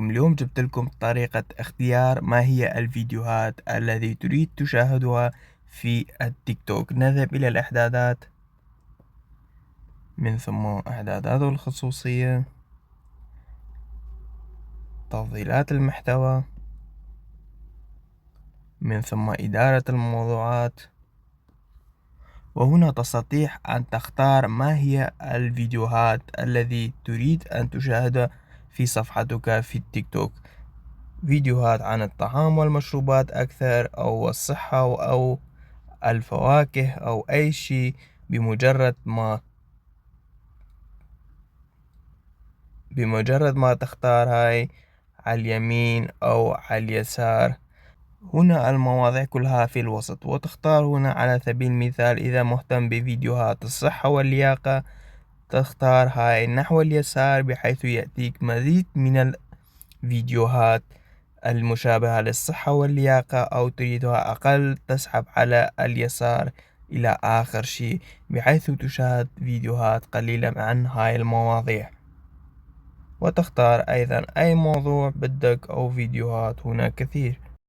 اليوم جبت لكم طريقة اختيار ما هي الفيديوهات التي تريد تشاهدها في التيك توك. نذهب إلى الإعدادات، من ثم إعدادات الخصوصية، تفضيلات المحتوى، من ثم إدارة الموضوعات. وهنا تستطيع أن تختار ما هي الفيديوهات التي تريد أن تشاهدها في صفحتك في التيك توك. فيديوهات عن الطعام والمشروبات أكثر، أو الصحة، أو الفواكه، أو أي شيء. بمجرد ما تختار هاي على اليمين أو على اليسار، هنا المواضيع كلها في الوسط، وتختار هنا على سبيل المثال إذا مهتم بفيديوهات الصحة واللياقة تختار هاي نحو اليسار، بحيث يأتيك مزيد من الفيديوهات المشابهة للصحة واللياقة. أو تريدها أقل تسحب على اليسار إلى آخر شيء، بحيث تشاهد فيديوهات قليلة عن هاي المواضيع. وتختار أيضا أي موضوع بدك، أو فيديوهات هنا كثير.